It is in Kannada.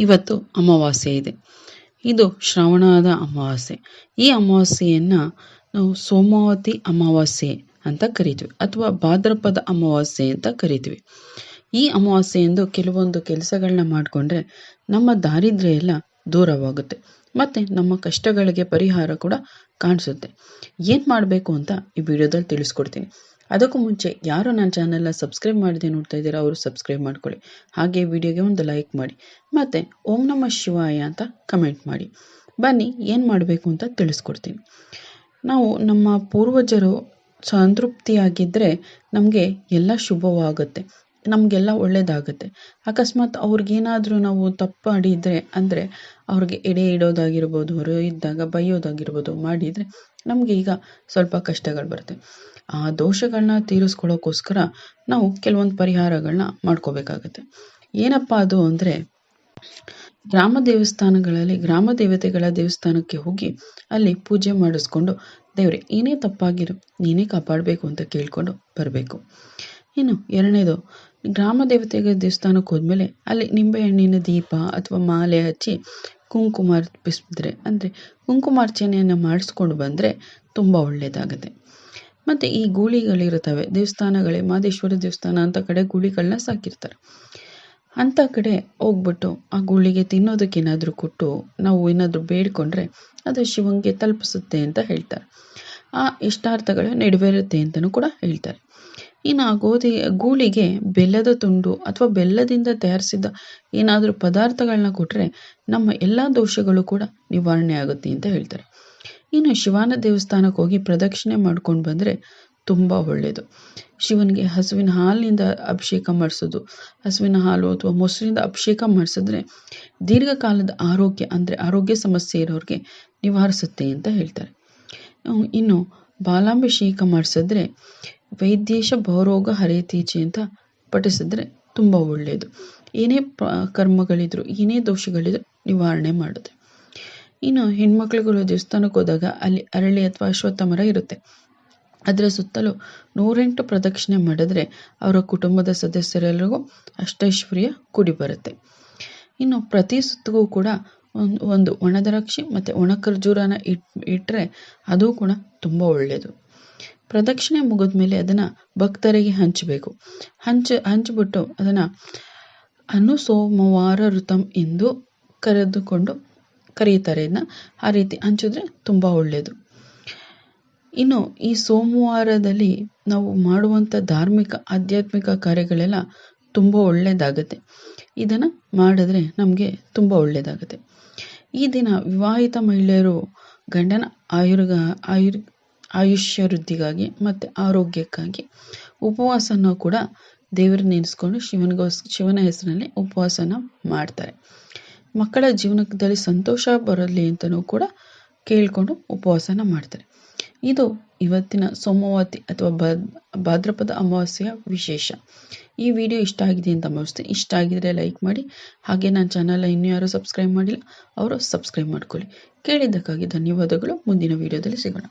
ಇವತ್ತು ಅಮಾವಾಸ್ಯೆ ಇದೆ. ಇದು ಶ್ರಾವಣದ ಅಮಾವಾಸ್ಯೆ. ಈ ಅಮಾವಾಸ್ಯೆಯನ್ನು ನಾವು ಸೋಮಾವತಿ ಅಮಾವಾಸ್ಯೆ ಅಂತ ಕರಿತೀವಿ ಅಥವಾ ಭಾದ್ರಪದ ಅಮಾವಾಸ್ಯೆ ಅಂತ ಕರಿತೀವಿ. ಈ ಅಮಾವಾಸ್ಯೆಯಂದು ಕೆಲವೊಂದು ಕೆಲಸಗಳನ್ನ ಮಾಡಿಕೊಂಡ್ರೆ ನಮ್ಮ ದಾರಿದ್ರ್ಯ ಎಲ್ಲ ದೂರವಾಗುತ್ತೆ ಮತ್ತು ನಮ್ಮ ಕಷ್ಟಗಳಿಗೆ ಪರಿಹಾರ ಕೂಡ ಕಾಣಿಸುತ್ತೆ. ಏನು ಮಾಡಬೇಕು ಅಂತ ಈ ವಿಡಿಯೋದಲ್ಲಿ ತಿಳಿಸ್ಕೊಡ್ತೀನಿ. ಅದಕ್ಕೂ ಮುಂಚೆ ಯಾರು ನನ್ನ ಚಾನಲ್ನ ಸಬ್ಸ್ಕ್ರೈಬ್ ಮಾಡದೆ ನೋಡ್ತಾ ಇದ್ದೀರಾ ಅವರು ಸಬ್ಸ್ಕ್ರೈಬ್ ಮಾಡ್ಕೊಳ್ಳಿ. ಹಾಗೆ ವಿಡಿಯೋಗೆ ಒಂದು ಲೈಕ್ ಮಾಡಿ ಮತ್ತು ಓಂ ನಮಃ ಶಿವಾಯ ಅಂತ ಕಮೆಂಟ್ ಮಾಡಿ. ಬನ್ನಿ ಏನು ಮಾಡಬೇಕು ಅಂತ ತಿಳಿಸ್ಕೊಡ್ತೀನಿ. ನಾವು ನಮ್ಮ ಪೂರ್ವಜರು ಸಂತೃಪ್ತಿಯಾಗಿದ್ದರೆ ನಮಗೆ ಎಲ್ಲ ಶುಭವಾಗುತ್ತೆ, ನಮಗೆಲ್ಲ ಒಳ್ಳೆಯದಾಗುತ್ತೆ. ಅಕಸ್ಮಾತ್ ಅವ್ರಿಗೇನಾದರೂ ನಾವು ತಪ್ಪು ಮಾಡಿದರೆ ಅಂದರೆ ಅವ್ರಿಗೆ ಎಡೆ ಇಡೋದಾಗಿರ್ಬೋದು, ಹೊರ ಇದ್ದಾಗ ಬೈಯೋದಾಗಿರ್ಬೋದು ಮಾಡಿದರೆ ನಮಗೆ ಈಗ ಸ್ವಲ್ಪ ಕಷ್ಟಗಳು ಬರುತ್ತೆ. ಆ ದೋಷಗಳನ್ನ ತೀರಿಸ್ಕೊಳ್ಳೋಕ್ಕೋಸ್ಕರ ನಾವು ಕೆಲವೊಂದು ಪರಿಹಾರಗಳನ್ನ ಮಾಡ್ಕೋಬೇಕಾಗತ್ತೆ. ಏನಪ್ಪ ಅದು ಅಂದರೆ, ಗ್ರಾಮ ದೇವಸ್ಥಾನಗಳಲ್ಲಿ ಗ್ರಾಮ ದೇವತೆಗಳ ದೇವಸ್ಥಾನಕ್ಕೆ ಹೋಗಿ ಅಲ್ಲಿ ಪೂಜೆ ಮಾಡಿಸ್ಕೊಂಡು ದೇವ್ರೆ ಏನೇ ತಪ್ಪಾಗಿರೋ ನೀನೇ ಕಾಪಾಡಬೇಕು ಅಂತ ಕೇಳ್ಕೊಂಡು ಬರಬೇಕು. ಇನ್ನು ಎರಡನೇದು, ಗ್ರಾಮ ದೇವತೆಗಳ ದೇವಸ್ಥಾನಕ್ಕೆ ಹೋದ್ಮೇಲೆ ಅಲ್ಲಿ ನಿಂಬೆಹಣ್ಣಿನ ದೀಪ ಅಥವಾ ಮಾಲೆ ಹಚ್ಚಿ ಕುಂಕುಮ ಅರ್ಪಿಸಿದ್ರೆ ಅಂದರೆ ಕುಂಕುಮಾರ್ಚನೆಯನ್ನು ಮಾಡಿಸ್ಕೊಂಡು ಬಂದರೆ ತುಂಬ ಒಳ್ಳೆಯದಾಗುತ್ತೆ. ಮತ್ತು ಈ ಗೂಳಿಗಳಿರ್ತವೆ ದೇವಸ್ಥಾನಗಳೇ, ಮಹದೇಶ್ವರ ದೇವಸ್ಥಾನ ಅಂತ ಕಡೆ ಗೂಳಿಗಳನ್ನ ಸಾಕಿರ್ತಾರೆ. ಅಂಥ ಕಡೆ ಹೋಗ್ಬಿಟ್ಟು ಆ ಗೂಳಿಗೆ ತಿನ್ನೋದಕ್ಕೆ ಏನಾದರೂ ಕೊಟ್ಟು ನಾವು ಏನಾದರೂ ಬೇಡ್ಕೊಂಡ್ರೆ ಅದು ಶಿವನಿಗೆ ತಲುಪಿಸುತ್ತೆ ಅಂತ ಹೇಳ್ತಾರೆ. ಆ ಇಷ್ಟಾರ್ಥಗಳು ನೆರವೇರುತ್ತೆ ಅಂತಲೂ ಕೂಡ ಹೇಳ್ತಾರೆ. ಇನ್ನು ಆ ಗೂಳಿಗೆ ಬೆಲ್ಲದ ತುಂಡು ಅಥವಾ ಬೆಲ್ಲದಿಂದ ತಯಾರಿಸಿದ ಏನಾದರೂ ಪದಾರ್ಥಗಳನ್ನ ಕೊಟ್ಟರೆ ನಮ್ಮ ಎಲ್ಲ ದೋಷಗಳು ಕೂಡ ನಿವಾರಣೆ ಆಗುತ್ತೆ ಅಂತ ಹೇಳ್ತಾರೆ. ಇನ್ನು ಶಿವನ ದೇವಸ್ಥಾನಕ್ಕೆ ಹೋಗಿ ಪ್ರದಕ್ಷಿಣೆ ಮಾಡ್ಕೊಂಡು ಬಂದರೆ ತುಂಬ ಒಳ್ಳೆಯದು. ಶಿವನಿಗೆ ಹಸುವಿನ ಹಾಲಿನಿಂದ ಅಭಿಷೇಕ ಮಾಡಿಸೋದು, ಹಸುವಿನ ಹಾಲು ಅಥವಾ ಮೊಸರಿಂದ ಅಭಿಷೇಕ ಮಾಡಿಸಿದ್ರೆ ದೀರ್ಘಕಾಲದ ಆರೋಗ್ಯ ಅಂದರೆ ಆರೋಗ್ಯ ಸಮಸ್ಯೆ ಇರೋರಿಗೆ ನಿವಾರಿಸುತ್ತೆ ಅಂತ ಹೇಳ್ತಾರೆ. ಇನ್ನು ಬಾಲಾಭಿಷೇಕ ಮಾಡಿಸಿದ್ರೆ ವೈದ್ಯೇಶ ಭವರೋಗ ಹರೇತೀಚೆ ಅಂತ ಪಠಿಸಿದ್ರೆ ತುಂಬ ಒಳ್ಳೆಯದು. ಏನೇ ಕರ್ಮಗಳಿದ್ರು ಏನೇ ದೋಷಗಳಿದ್ರು ನಿವಾರಣೆ ಮಾಡುತ್ತೆ. ಇನ್ನು ಹೆಣ್ಮಕ್ಳುಗಳು ದೇವಸ್ಥಾನಕ್ಕೆ ಹೋದಾಗ ಅಲ್ಲಿ ಅರಳಿ ಅಥವಾ ಅಶ್ವತ್ಥ ಮರ ಇರುತ್ತೆ, ಅದರ ಸುತ್ತಲೂ 108 ಪ್ರದಕ್ಷಿಣೆ ಮಾಡಿದ್ರೆ ಅವರ ಕುಟುಂಬದ ಸದಸ್ಯರೆಲ್ಲರಿಗೂ ಅಷ್ಟೈಶ್ವರ್ಯ ಕೂಡಿ ಬರುತ್ತೆ. ಇನ್ನು ಪ್ರತಿ ಸುತ್ತಿಗೂ ಕೂಡ ಒಂದು ಒಣದ್ರಾಕ್ಷಿ ಮತ್ತು ಒಣ ಖರ್ಜೂರನ ಇಟ್ಟರೆ ಅದು ಕೂಡ ತುಂಬ ಒಳ್ಳೆಯದು. ಪ್ರದಕ್ಷಿಣೆ ಮುಗಿದ ಮೇಲೆ ಅದನ್ನು ಭಕ್ತರಿಗೆ ಹಂಚಬೇಕು. ಹಂಚಿಬಿಟ್ಟು ಅದನ್ನು ಅನುಸೋಮವಾರ ಋತಂ ಎಂದು ಕರೆಯುತ್ತಾರೆ. ಇದನ್ನ ಆ ರೀತಿ ಹಂಚಿದ್ರೆ ತುಂಬ ಒಳ್ಳೆಯದು. ಇನ್ನು ಈ ಸೋಮವಾರದಲ್ಲಿ ನಾವು ಮಾಡುವಂಥ ಧಾರ್ಮಿಕ ಆಧ್ಯಾತ್ಮಿಕ ಕಾರ್ಯಗಳೆಲ್ಲ ತುಂಬ ಒಳ್ಳೆಯದಾಗುತ್ತೆ. ಇದನ್ನು ಮಾಡಿದ್ರೆ ನಮಗೆ ತುಂಬ ಒಳ್ಳೆಯದಾಗುತ್ತೆ. ಈ ದಿನ ವಿವಾಹಿತ ಮಹಿಳೆಯರು ಗಂಡನ ಆಯುಷ್ಯ ವೃದ್ಧಿಗಾಗಿ ಮತ್ತು ಆರೋಗ್ಯಕ್ಕಾಗಿ ಉಪವಾಸನ ಕೂಡ ದೇವರ ನೆನೆಸ್ಕೊಂಡು ಶಿವನ ಹೆಸರಿನಲ್ಲಿ ಉಪವಾಸನ ಮಾಡ್ತಾರೆ. ಮಕ್ಕಳ ಜೀವನದಲ್ಲಿ ಸಂತೋಷ ಬರಲಿ ಅಂತಲೂ ಕೂಡ ಕೇಳಿಕೊಂಡು ಉಪವಾಸನ ಮಾಡ್ತಾರೆ. ಇದು ಇವತ್ತಿನ ಸೋಮವತಿ ಅಥವಾ ಭಾದ್ರಪದ ಅಮಾವಾಸ್ಯೆಯ ವಿಶೇಷ. ಈ ವಿಡಿಯೋ ಇಷ್ಟ ಆಗಿದೆ ಅಂತ ಭಾವಿಸ್ತೀನಿ. ಇಷ್ಟ ಆಗಿದ್ರೆ ಲೈಕ್ ಮಾಡಿ. ಹಾಗೆ ನನ್ನ ಚಾನಲ್ನ ಇನ್ನೂ ಯಾರು ಸಬ್ಸ್ಕ್ರೈಬ್ ಮಾಡಿಲ್ಲ ಅವರು ಸಬ್ಸ್ಕ್ರೈಬ್ ಮಾಡ್ಕೊಳ್ಳಿ. ಕೇಳಿದ್ದಕ್ಕಾಗಿ ಧನ್ಯವಾದಗಳು. ಮುಂದಿನ ವಿಡಿಯೋದಲ್ಲಿ ಸಿಗೋಣ.